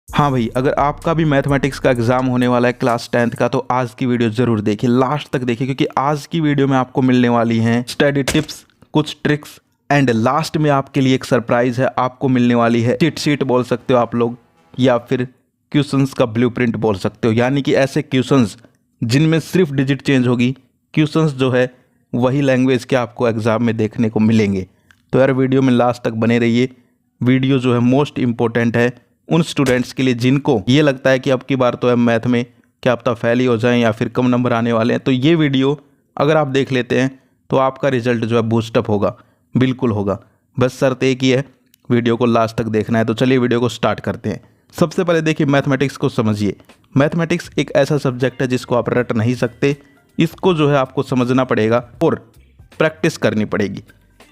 हाँ भाई, अगर आपका भी मैथमेटिक्स का एग्जाम होने वाला है क्लास 10th का, तो आज की वीडियो जरूर देखिए, लास्ट तक देखिए, क्योंकि आज की वीडियो में आपको मिलने वाली हैं स्टडी टिप्स, कुछ ट्रिक्स एंड लास्ट में आपके लिए एक सरप्राइज है। आपको मिलने वाली है चिट शीट बोल सकते हो आप लोग, या फिर क्वेश्चंस का ब्लूप्रिंट बोल सकते हो, यानी कि ऐसे क्वेश्चंस जिनमें सिर्फ डिजिट चेंज होगी। क्वेश्चंस जो है वही लैंग्वेज के आपको एग्जाम में देखने को मिलेंगे। तो यार वीडियो में लास्ट तक बने रहिए। वीडियो जो है मोस्ट इंपॉर्टेंट है उन स्टूडेंट्स के लिए जिनको ये लगता है कि अब की बार तो है मैथ में क्या पता फेल ही हो जाएं या फिर कम नंबर आने वाले हैं। तो ये वीडियो अगर आप देख लेते हैं तो आपका रिजल्ट जो है बूस्टअप होगा, बिल्कुल होगा। बस शर्त एक ही है, वीडियो को लास्ट तक देखना है। तो चलिए वीडियो को स्टार्ट करते हैं। सबसे पहले देखिए, मैथमेटिक्स को समझिए। मैथमेटिक्स एक ऐसा सब्जेक्ट है जिसको आप रट नहीं सकते, इसको जो है आपको समझना पड़ेगा और प्रैक्टिस करनी पड़ेगी।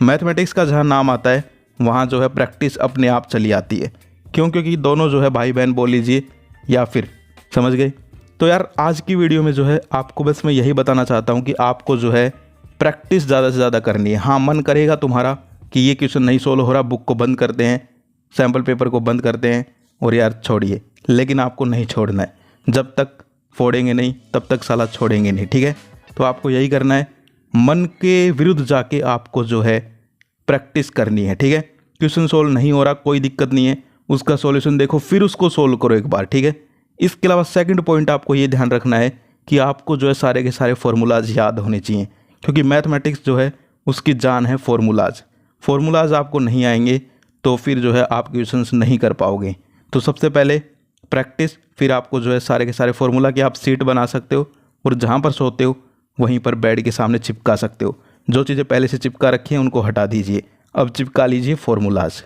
मैथमेटिक्स का जहाँ नाम आता है वहाँ जो है प्रैक्टिस अपने आप चली आती है। क्यों? क्योंकि दोनों जो है भाई बहन बोल लीजिए या फिर, समझ गए। तो यार आज की वीडियो में जो है आपको बस मैं यही बताना चाहता हूँ कि आपको जो है प्रैक्टिस ज़्यादा से ज़्यादा करनी है। हाँ, मन करेगा तुम्हारा कि ये क्वेश्चन नहीं सोल्व हो रहा, बुक को बंद करते हैं, सैम्पल पेपर को बंद करते हैं और यार छोड़िए, लेकिन आपको नहीं छोड़ना है। जब तक फोड़ेंगे नहीं तब तक साला छोड़ेंगे नहीं, ठीक है। तो आपको यही करना है, मन के विरुद्ध जाके आपको जो है प्रैक्टिस करनी है, ठीक है। क्वेश्चन सोल्व नहीं हो रहा, कोई दिक्कत नहीं है, उसका सॉल्यूशन देखो फिर उसको सोल्व करो एक बार, ठीक है। इसके अलावा सेकंड पॉइंट आपको ये ध्यान रखना है कि आपको जो है सारे के सारे फार्मूलाज याद होने चाहिए, क्योंकि मैथमेटिक्स जो है उसकी जान है फार्मूलाज। फार्मूलाज आपको नहीं आएंगे तो फिर जो है आप क्वेश्चंस नहीं कर पाओगे। तो सबसे पहले प्रैक्टिस, फिर आपको जो है सारे के सारे फार्मूला की आप सीट बना सकते हो और जहाँ पर सोते हो वहीं पर बेड के सामने चिपका सकते हो। जो चीज़ें पहले से चिपका रखी हैं उनको हटा दीजिए, अब चिपका लीजिए फार्मूलाज।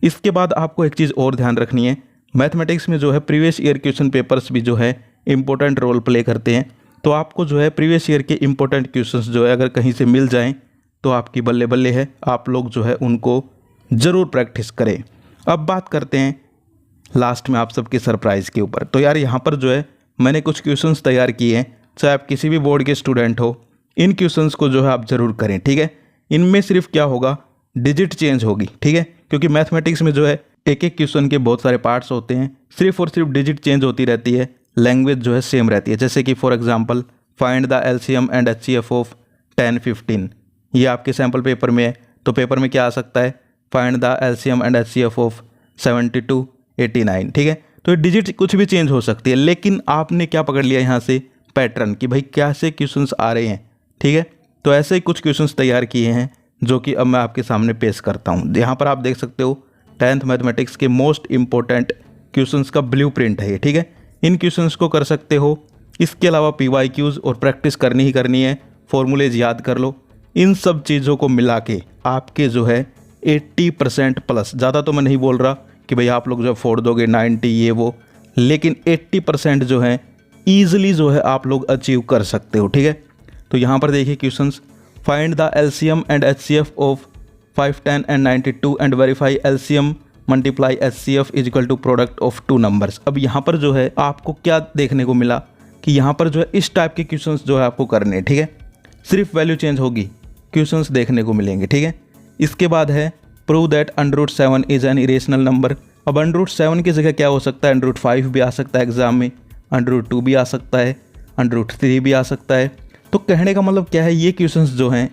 इसके बाद आपको एक चीज़ और ध्यान रखनी है, मैथमेटिक्स में जो है प्रीवियस ईयर क्वेश्चन पेपर्स भी जो है इंपॉर्टेंट रोल प्ले करते हैं। तो आपको जो है प्रीवियस ईयर के इंपॉर्टेंट क्वेश्चंस जो है अगर कहीं से मिल जाएं तो आपकी बल्ले बल्ले है, आप लोग जो है उनको ज़रूर प्रैक्टिस करें। अब बात करते हैं लास्ट में आप सबके सरप्राइज़ के ऊपर। तो यार यहाँ पर जो है मैंने कुछ क्वेश्चंस तैयार किए हैं, चाहे आप किसी भी बोर्ड के स्टूडेंट हो, इन क्वेश्चंस को जो है आप ज़रूर करें, ठीक है। इनमें सिर्फ क्या होगा, डिजिट चेंज होगी, ठीक है, क्योंकि मैथमेटिक्स में जो है एक एक क्वेश्चन के बहुत सारे पार्ट्स होते हैं, सिर्फ और सिर्फ डिजिट चेंज होती रहती है, लैंग्वेज जो है सेम रहती है। जैसे कि for example find the LCM and HCF of 10, 15, ये आपके सैम्पल पेपर में है। तो पेपर में क्या आ सकता है, find the LCM and HCF of 72, 89, ठीक है। तो ये डिजिट कुछ भी चेंज हो सकती है, लेकिन आपने क्या पकड़ लिया यहाँ से, पैटर्न, कि भाई कैसे क्वेश्चंस आ रहे हैं, ठीक है। तो ऐसे ही कुछ क्वेश्चंस तैयार किए हैं जो कि अब मैं आपके सामने पेश करता हूँ। यहाँ पर आप देख सकते हो 10th मैथमेटिक्स के मोस्ट इंपॉर्टेंट क्वेश्चंस का ब्लूप्रिंट है ये, ठीक है। इन क्वेश्चंस को कर सकते हो। इसके अलावा PYQs और प्रैक्टिस करनी ही करनी है, फॉर्मूलेज याद कर लो। इन सब चीज़ों को मिला के आपके जो है 80% प्लस, ज़्यादा तो मैं नहीं बोल रहा कि भाई आप लोग जो फोड़ दोगे 90 ये वो, लेकिन 80% जो है ईजिली जो है आप लोग अचीव कर सकते हो, ठीक है। तो यहाँ पर देखिए questions, find the LCM and HCF of 5, 10 and 92 and verify LCM multiply HCF is equal to product of 2 numbers. अब यहाँ पर जो है आपको क्या देखने को मिला कि यहाँ पर जो है इस टाइप के क्वेश्चंस जो है आपको करने हैं, ठीक है। सिर्फ वैल्यू चेंज होगी, क्वेश्चंस देखने को मिलेंगे, ठीक है। इसके बाद है prove that √7 is an irrational number. अब √7 की जगह क्या हो सकता है, √5 भी आ सकता है एग्जाम में, √2 भी आ सकता है, √3 भी आ सकता है। तो कहने का मतलब क्या है, ये क्वेश्चंस जो हैं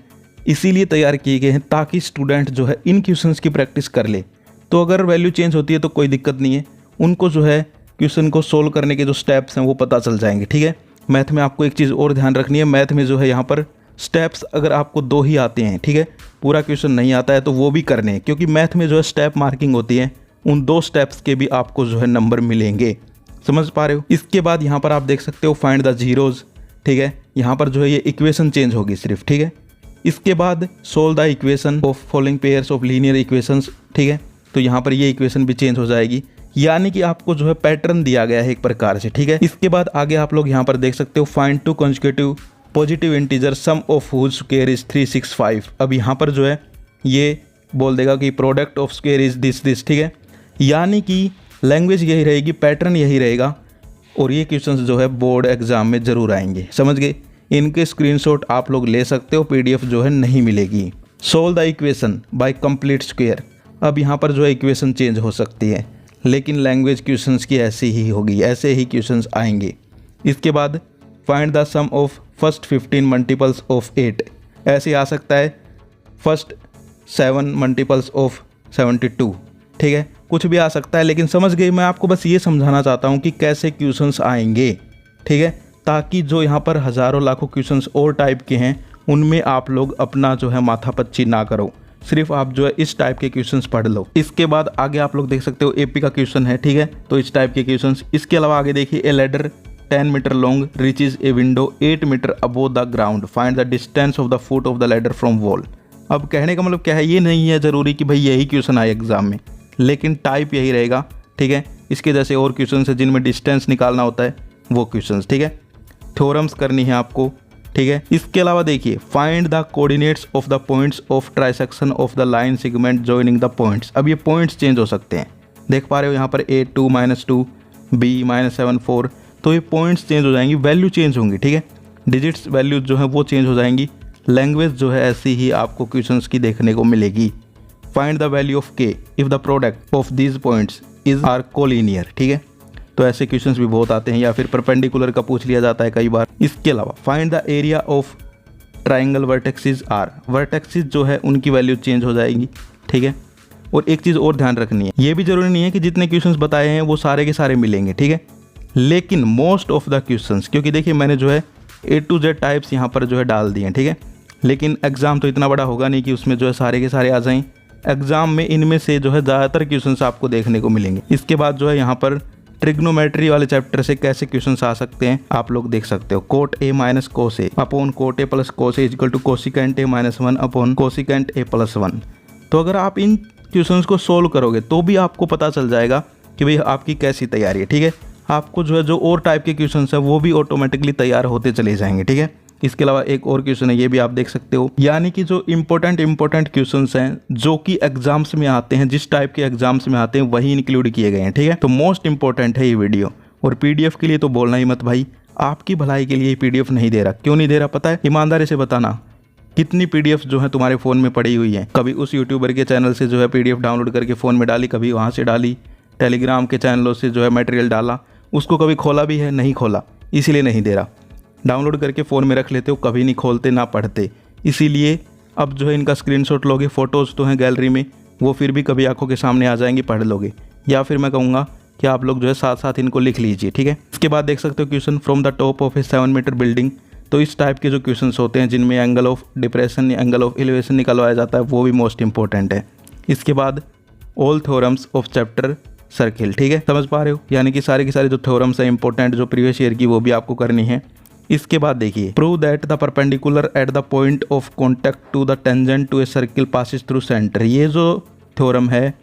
इसीलिए तैयार किए गए हैं ताकि स्टूडेंट जो है इन क्वेश्चंस की प्रैक्टिस कर ले। तो अगर वैल्यू चेंज होती है तो कोई दिक्कत नहीं है, उनको जो है क्वेश्चन को सोल्व करने के जो स्टेप्स हैं वो पता चल जाएंगे, ठीक है। मैथ में आपको एक चीज़ और ध्यान रखनी है, मैथ में जो है यहाँ पर स्टेप्स अगर आपको 2 ही आते हैं, ठीक है, पूरा क्वेश्चन नहीं आता है तो वो भी करने हैं, क्योंकि मैथ में जो है स्टेप मार्किंग होती है, उन 2 स्टेप्स के भी आपको जो है नंबर मिलेंगे। समझ पा रहे हो। इसके बाद यहाँ पर आप देख सकते हो फाइंड द जीरोज, ठीक है। यहाँ पर जो है ये इक्वेशन चेंज होगी सिर्फ, ठीक है। इसके बाद solve the equation of following pairs of linear equations, ठीक है। तो यहाँ पर ये इक्वेशन भी चेंज हो जाएगी, यानी कि आपको जो है पैटर्न दिया गया है एक प्रकार से, ठीक है। इसके बाद आगे आप लोग यहाँ पर देख सकते हो find 2 consecutive positive integer sum of whose square is 365। अब यहाँ पर जो है ये बोल देगा कि product of square is this, ठीक है। यानी कि लैंग्वेज यही रहेगी, पैटर्न यही रहेगा, और ये क्वेश्चंस जो है बोर्ड एग्जाम में ज़रूर आएंगे, समझ गए। इनके स्क्रीनशॉट आप लोग ले सकते हो, PDF जो है नहीं मिलेगी। Solve the equation by complete square. अब यहाँ पर जो है इक्वेशन चेंज हो सकती है, लेकिन लैंग्वेज क्वेश्चंस की ऐसी ही होगी, ऐसे ही क्वेश्चंस आएंगे। इसके बाद find the sum of first 15 multiples of 8, ऐसे आ सकता है फर्स्ट 7 मल्टीपल्स ऑफ 72, ठीक है, कुछ भी आ सकता है। लेकिन समझ गए, मैं आपको बस ये समझाना चाहता हूँ कि कैसे क्वेश्चंस आएंगे, ठीक है, ताकि जो यहाँ पर हज़ारों लाखों क्वेश्चंस और टाइप के हैं उनमें आप लोग अपना जो है माथापच्ची ना करो, सिर्फ आप जो है इस टाइप के क्वेश्चंस पढ़ लो। इसके बाद आगे आप लोग देख सकते हो एपी का क्वेश्चन है, ठीक है, तो इस टाइप के क्वेश्चंस। इसके अलावा आगे देखिए, a ladder 10 metre long reaches a window 8 metre above the ground, find the distance of the foot of the ladder from wall. अब कहने का मतलब क्या है, ये नहीं है ज़रूरी कि भाई यही क्वेश्चन आए एग्जाम में, लेकिन टाइप यही रहेगा, ठीक है। इसके जैसे और क्वेश्चन है जिनमें डिस्टेंस निकालना होता है वो क्वेश्चन, ठीक है, थ्योरम्स करनी है आपको, ठीक है। इसके अलावा देखिए, find the coordinates of the points of trisection of the line segment joining the points. अब ये पॉइंट्स चेंज हो सकते हैं, देख पा रहे हो यहाँ पर A2 -2 B -7 4, तो ये पॉइंट्स चेंज हो जाएंगी, वैल्यू चेंज होंगी, ठीक है, डिजिट्स वैल्यू जो है वो चेंज हो जाएंगी। लैंग्वेज जो है ऐसी ही आपको क्वेश्चंस की देखने को मिलेगी। Find the value of K if the product of these points is are collinear, ठीक है, तो ऐसे क्वेश्चंस भी बहुत आते हैं, या फिर परपेंडिकुलर का पूछ लिया जाता है कई बार। इसके अलावा find the area of triangle vertexes are, vertexes जो है उनकी वैल्यू चेंज हो जाएगी, ठीक है। और एक चीज़ और ध्यान रखनी है, ये भी जरूरी नहीं है कि जितने क्वेश्चंस बताए हैं वो सारे के सारे मिलेंगे, ठीक है, लेकिन मोस्ट ऑफ द क्वेश्चंस, क्योंकि देखिए मैंने जो है A to Z टाइप्स यहाँ पर जो है डाल दिए हैं, ठीक है, लेकिन एग्जाम तो इतना बड़ा होगा नहीं कि उसमें जो है सारे के सारे आ जाएं। एग्जाम में इनमें से जो है ज़्यादातर क्वेश्चंस आपको देखने को मिलेंगे। इसके बाद जो है यहाँ पर ट्रिग्नोमेट्री वाले चैप्टर से कैसे क्वेश्चंस आ सकते हैं आप लोग देख सकते हो। Cot A minus cos A upon cot A plus cos A equal to cosecant A -1 upon cosecant A + 1। तो अगर आप इन क्वेश्चंस को सोल्व करोगे तो भी आपको पता चल जाएगा कि भाई आपकी कैसी तैयारी है, ठीक है। आपको जो है जो और टाइप के क्वेश्चंस है वो भी ऑटोमेटिकली तैयार होते चले जाएंगे, ठीक है। इसके अलावा एक और क्वेश्चन है, ये भी आप देख सकते हो, यानी कि जो इंपॉर्टेंट क्वेश्चंस हैं जो कि एग्जाम्स में आते हैं, जिस टाइप के एग्जाम्स में आते हैं वही इंक्लूड किए गए हैं, ठीक है। तो मोस्ट इंपॉर्टेंट है ये वीडियो। और PDF के लिए तो बोलना ही मत भाई, आपकी भलाई के लिए PDF नहीं दे रहा। क्यों नहीं दे रहा पता है? ईमानदारी से बताना, कितनी PDF जो है तुम्हारे फ़ोन में पड़ी हुई है। कभी उस यूट्यूबर के चैनल से जो है PDF डाउनलोड करके फ़ोन में डाली, कभी वहाँ से डाली, टेलीग्राम के चैनलों से जो है मटेरियल डाला, उसको कभी खोला भी है, नहीं खोला, इसीलिए नहीं दे रहा। डाउनलोड करके फ़ोन में रख लेते हो, कभी नहीं खोलते ना पढ़ते, इसीलिए अब जो है इनका स्क्रीनशॉट लोगे, फ़ोटोज़ तो हैं गैलरी में, वो फिर भी कभी आंखों के सामने आ जाएंगी, पढ़ लोगे। या फिर मैं कहूँगा कि आप लोग जो है साथ साथ इनको लिख लीजिए, ठीक है। इसके बाद देख सकते हो question from the top of a 7 metre building. तो इस टाइप के जो क्वेश्चंस होते हैं जिनमें एंगल ऑफ डिप्रेशन या एंगल ऑफ एलिवेशन निकलवाया जाता है, वो भी मोस्ट इंपॉर्टेंट है। इसके बाद all theorems of chapter circle, ठीक है, समझ पा रहे हो, यानी कि सारे के सारे जो थ्योरम्स हैं इंपॉर्टेंट जो प्रीवियस ईयर की, वो भी आपको करनी है। इसके बाद देखिए, prove that the perpendicular at the point of contact to the tangent to a circle passes through centre. ये जो थ्योरम है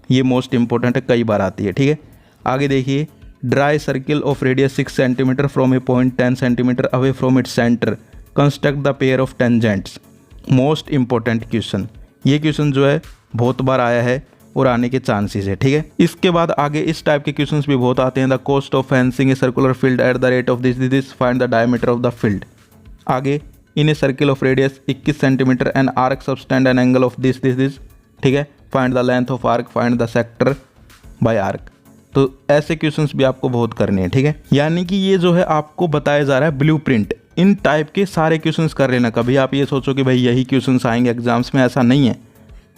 ये मोस्ट इंपॉर्टेंट है, कई बार आती है, ठीक है। आगे देखिए, dry circle of radius 6 centimetre from A point 10 centimetre away from its centre, construct the pair of tangents. Most important question, ये क्वेश्चन जो है बहुत बार आया है और आने के चांसेस है, ठीक है। इसके बाद आगे इस टाइप के क्वेश्चंस भी बहुत आते हैं। The cost of fencing a circular field at the rate of this find the diameter of the field. आगे in a circle of radius 21 centimetre and arc subtend an angle of this, ठीक है, find the length of arc, find the sector by arc. तो ऐसे questions भी आपको बहुत करने हैं, ठीक है। यानी कि ये जो है आपको बताया जा रहा है ब्लूप्रिंट, इन टाइप के सारे क्वेश्चंस कर लेना। कभी आप ये सोचो कि भाई यही क्वेश्चंस आएंगे एग्जाम्स में, ऐसा नहीं है।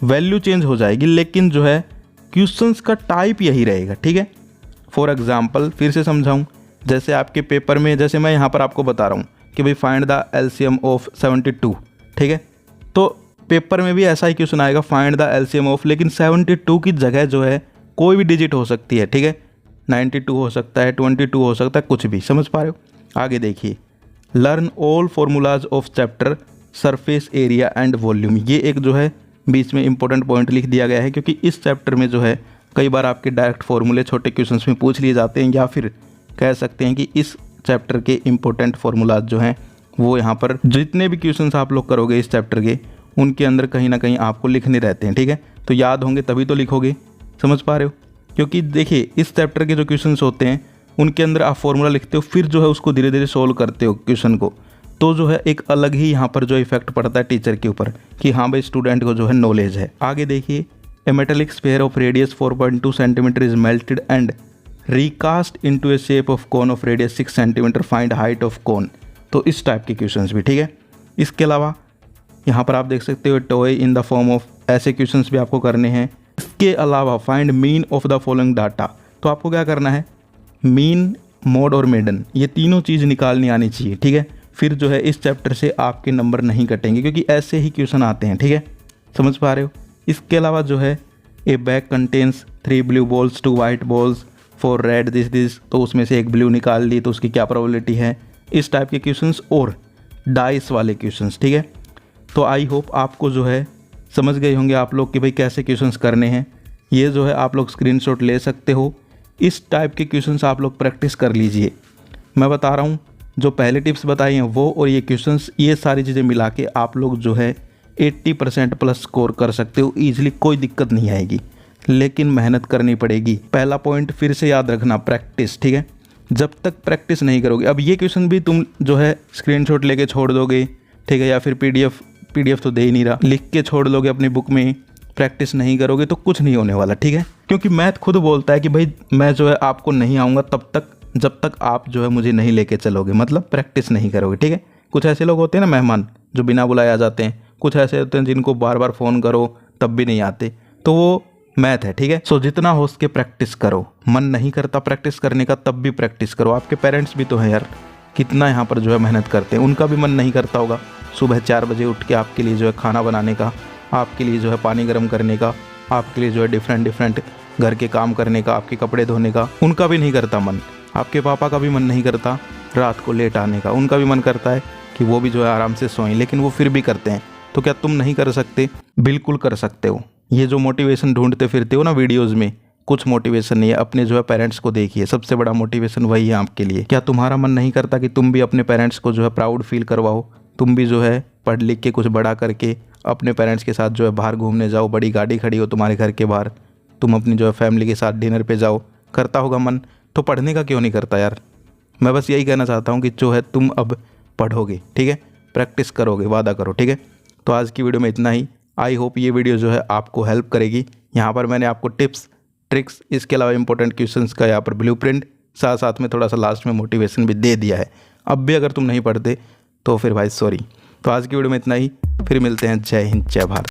वैल्यू चेंज हो जाएगी लेकिन जो है क्वेश्चंस का टाइप यही रहेगा, ठीक है। फॉर एग्जांपल फिर से समझाऊं, जैसे आपके पेपर में, जैसे मैं यहाँ पर आपको बता रहा हूँ कि भाई फाइंड द LCM ऑफ 72, ठीक है, तो पेपर में भी ऐसा ही क्वेश्चन आएगा, फाइंड द LCM ऑफ, लेकिन 72 की जगह जो है कोई भी डिजिट हो सकती है, ठीक है, 92 हो सकता है, 22 हो सकता है, कुछ भी, समझ पा रहे हो। आगे देखिए, learn all formulas of chapter surface area and volume. ये एक जो है बीच में इंपॉर्टेंट पॉइंट लिख दिया गया है, क्योंकि इस चैप्टर में जो है कई बार आपके डायरेक्ट फॉर्मूले छोटे क्वेश्चंस में पूछ लिए जाते हैं, या फिर कह सकते हैं कि इस चैप्टर के इंपॉर्टेंट फॉर्मूलाज जो हैं वो यहाँ पर जितने भी क्वेश्चंस आप लोग करोगे इस चैप्टर के, उनके अंदर कहीं ना कहीं आपको लिखने रहते हैं, ठीक है। तो याद होंगे तभी तो लिखोगे, समझ पा रहे हो। क्योंकि देखिए इस चैप्टर के जो क्वेश्चंस होते हैं उनके अंदर आप फॉर्मूला लिखते हो, फिर जो है उसको धीरे धीरे सोल्व करते हो क्वेश्चन को, तो जो है एक अलग ही यहाँ पर जो इफेक्ट पड़ता है टीचर के ऊपर कि हाँ भाई स्टूडेंट को जो है नॉलेज है। आगे देखिए, a metallic sphere of radius 4.2 centimetre is melted and recast into a shape of cone of radius 6 centimetre, find height of cone. तो इस टाइप के क्वेश्चंस भी, ठीक है। इसके अलावा यहाँ पर आप देख सकते हो toy in the form of, ऐसे क्वेश्चंस भी आपको करने हैं। इसके अलावा find mean of the following data, तो आपको क्या करना है, मीन, मोड और मेडन, ये तीनों चीज़ निकालनी आनी चाहिए, ठीक है। फिर जो है इस चैप्टर से आपके नंबर नहीं कटेंगे क्योंकि ऐसे ही क्वेश्चन आते हैं, ठीक है, समझ पा रहे हो। इसके अलावा जो है ए bag contains 3 blue balls 2 white balls 4 read this, तो उसमें से एक ब्लू निकाल ली तो उसकी क्या प्रोबेबिलिटी है, इस टाइप के क्वेश्चंस और डाइस वाले क्वेश्चंस, ठीक है। तो आई होप आपको जो है समझ गए होंगे आप लोग कि भाई कैसे क्वेश्चंस करने हैं। ये जो है आप लोग स्क्रीनशॉट ले सकते हो, इस टाइप के क्वेश्चंस आप लोग प्रैक्टिस कर लीजिए। मैं बता रहा हूँ जो पहले टिप्स बताई हैं वो और ये क्वेश्चंस, ये सारी चीज़ें मिला के आप लोग जो है 80% प्लस स्कोर कर सकते हो ईजिली, कोई दिक्कत नहीं आएगी, लेकिन मेहनत करनी पड़ेगी। पहला पॉइंट फिर से याद रखना, प्रैक्टिस, ठीक है। जब तक प्रैक्टिस नहीं करोगे, अब ये क्वेश्चन भी तुम जो है स्क्रीनशॉट लेके छोड़ दोगे, ठीक है, या फिर पीडीएफ तो दे ही नहीं रहा, लिख के छोड़ दोगे अपनी बुक में, प्रैक्टिस नहीं करोगे तो कुछ नहीं होने वाला, ठीक है। क्योंकि मैथ खुद बोलता है कि भाई मैं जो है आपको नहीं आऊँगा तब तक जब तक आप जो है मुझे नहीं लेके चलोगे, मतलब प्रैक्टिस नहीं करोगे, ठीक है। कुछ ऐसे लोग होते हैं ना मेहमान जो बिना बुलाए आ जाते हैं, कुछ ऐसे होते हैं जिनको बार बार फ़ोन करो तब भी नहीं आते, तो वो मैथ है, ठीक है। सो जितना हो सके प्रैक्टिस करो, मन नहीं करता प्रैक्टिस करने का तब भी प्रैक्टिस करो। आपके पेरेंट्स भी तो हैं यार, कितना यहाँ पर जो है मेहनत करते हैं, उनका भी मन नहीं करता होगा सुबह 4 बजे उठ के आपके लिए जो है खाना बनाने का, आपके लिए जो है पानी गर्म करने का, आपके लिए जो है डिफरेंट घर के काम करने का, आपके कपड़े धोने का, उनका भी नहीं करता मन। आपके पापा का भी मन नहीं करता रात को लेट आने का, उनका भी मन करता है कि वो भी जो है आराम से सोएं, लेकिन वो फिर भी करते हैं। तो क्या तुम नहीं कर सकते? बिल्कुल कर सकते हो। ये जो मोटिवेशन ढूंढते फिरते हो ना वीडियोज़ में, कुछ मोटिवेशन नहीं है, अपने जो है पेरेंट्स को देखिए, सबसे बड़ा मोटिवेशन वही है आपके लिए। क्या तुम्हारा मन नहीं करता कि तुम भी अपने पेरेंट्स को जो है प्राउड फील करवाओ, तुम भी जो है पढ़ लिख के कुछ बड़ा करके अपने पेरेंट्स के साथ जो है बाहर घूमने जाओ, बड़ी गाड़ी खड़ी हो तुम्हारे घर के बाहर, तुम अपनी जो है फैमिली के साथ डिनर पे जाओ, करता होगा मन, तो पढ़ने का क्यों नहीं करता यार। मैं बस यही कहना चाहता हूँ कि जो है तुम अब पढ़ोगे, ठीक है, प्रैक्टिस करोगे, वादा करो, ठीक है। तो आज की वीडियो में इतना ही। आई होप ये वीडियो जो है आपको हेल्प करेगी। यहाँ पर मैंने आपको टिप्स, ट्रिक्स, इसके अलावा इंपॉर्टेंट क्वेश्चंस का यहाँ पर ब्लूप्रिंट, साथ साथ में थोड़ा सा लास्ट में मोटिवेशन भी दे दिया है। अब भी अगर तुम नहीं पढ़ते तो फिर भाई सॉरी। तो आज की वीडियो में इतना ही, फिर मिलते हैं। जय हिंद, जय भारत।